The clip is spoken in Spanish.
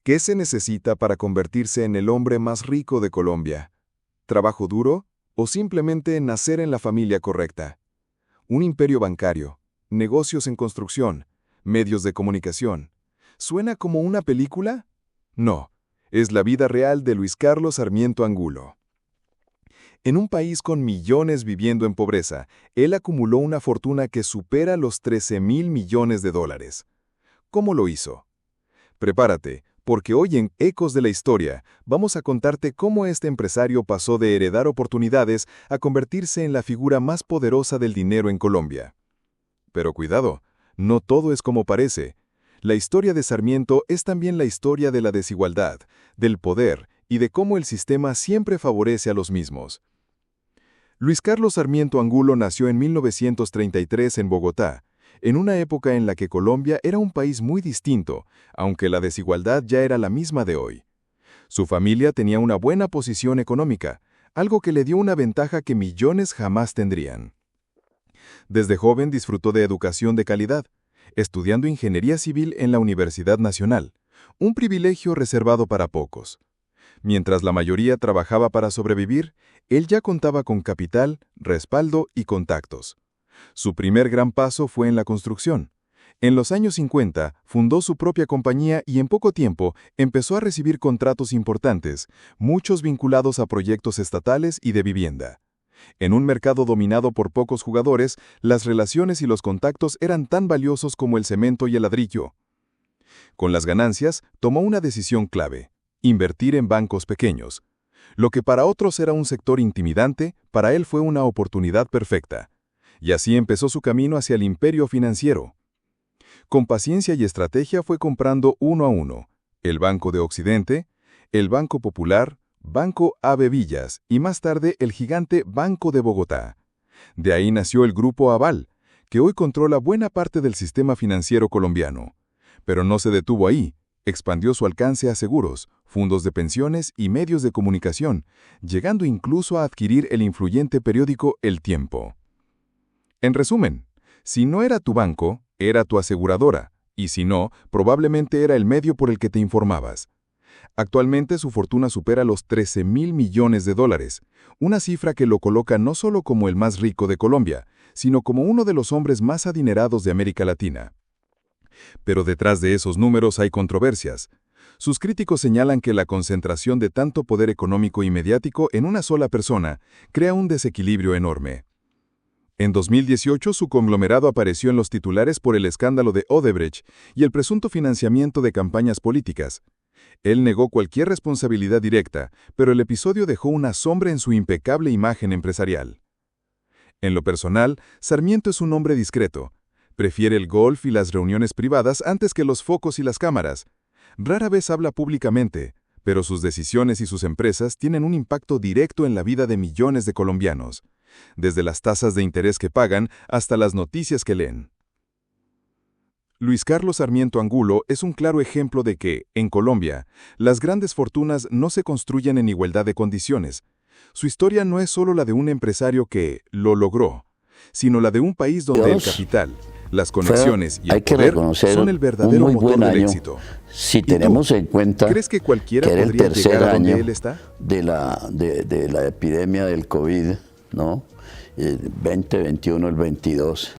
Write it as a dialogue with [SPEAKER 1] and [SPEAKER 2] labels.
[SPEAKER 1] ¿Qué se necesita para convertirse en el hombre más rico de Colombia? ¿Trabajo duro o simplemente nacer en la familia correcta? Un imperio bancario, negocios en construcción, medios de comunicación. ¿Suena como una película? No, es la vida real de Luis Carlos Sarmiento Angulo. En un país con millones viviendo en pobreza, él acumuló una fortuna que supera los 13.000 millones de dólares. ¿Cómo lo hizo? Prepárate, porque hoy en Ecos de la Historia vamos a contarte cómo este empresario pasó de heredar oportunidades a convertirse en la figura más poderosa del dinero en Colombia. Pero cuidado, no todo es como parece. La historia de Sarmiento es también la historia de la desigualdad, del poder y de cómo el sistema siempre favorece a los mismos. Luis Carlos Sarmiento Angulo nació en 1933 en Bogotá, en una época en la que Colombia era un país muy distinto, aunque la desigualdad ya era la misma de hoy. Su familia tenía una buena posición económica, algo que le dio una ventaja que millones jamás tendrían. Desde joven disfrutó de educación de calidad, estudiando ingeniería civil en la Universidad Nacional, un privilegio reservado para pocos. Mientras la mayoría trabajaba para sobrevivir, él ya contaba con capital, respaldo y contactos. Su primer gran paso fue en la construcción. En los años 50, fundó su propia compañía y en poco tiempo empezó a recibir contratos importantes, muchos vinculados a proyectos estatales y de vivienda. En un mercado dominado por pocos jugadores, las relaciones y los contactos eran tan valiosos como el cemento y el ladrillo. Con las ganancias, tomó una decisión clave: invertir en bancos pequeños. Lo que para otros era un sector intimidante, para él fue una oportunidad perfecta. Y así empezó su camino hacia el imperio financiero. Con paciencia y estrategia fue comprando uno a uno: el Banco de Occidente, el Banco Popular, Banco Ave Villas y más tarde el gigante Banco de Bogotá. De ahí nació el Grupo Aval, que hoy controla buena parte del sistema financiero colombiano. Pero no se detuvo ahí, expandió su alcance a seguros, fondos de pensiones y medios de comunicación, llegando incluso a adquirir el influyente periódico El Tiempo. En resumen, si no era tu banco, era tu aseguradora, y si no, probablemente era el medio por el que te informabas. Actualmente su fortuna supera los 13.000 millones de dólares, una cifra que lo coloca no solo como el más rico de Colombia, sino como uno de los hombres más adinerados de América Latina. Pero detrás de esos números hay controversias. Sus críticos señalan que la concentración de tanto poder económico y mediático en una sola persona crea un desequilibrio enorme. En 2018, su conglomerado apareció en los titulares por el escándalo de Odebrecht y el presunto financiamiento de campañas políticas. Él negó cualquier responsabilidad directa, pero el episodio dejó una sombra en su impecable imagen empresarial. En lo personal, Sarmiento es un hombre discreto. Prefiere el golf y las reuniones privadas antes que los focos y las cámaras. Rara vez habla públicamente, pero sus decisiones y sus empresas tienen un impacto directo en la vida de millones de colombianos, desde las tasas de interés que pagan hasta las noticias que leen. Luis Carlos Sarmiento Angulo es un claro ejemplo de que, en Colombia, las grandes fortunas no se construyen en igualdad de condiciones. Su historia no es solo la de un empresario que lo logró, sino la de un país donde el capital, las conexiones y el poder son el verdadero motor del éxito.
[SPEAKER 2] Si tenemos en cuenta
[SPEAKER 1] ¿crees que cualquiera
[SPEAKER 2] que era el
[SPEAKER 1] podría
[SPEAKER 2] tercer
[SPEAKER 1] llegar a donde
[SPEAKER 2] año
[SPEAKER 1] él está?
[SPEAKER 2] de la epidemia del COVID, ¿no? El 2021, el 22.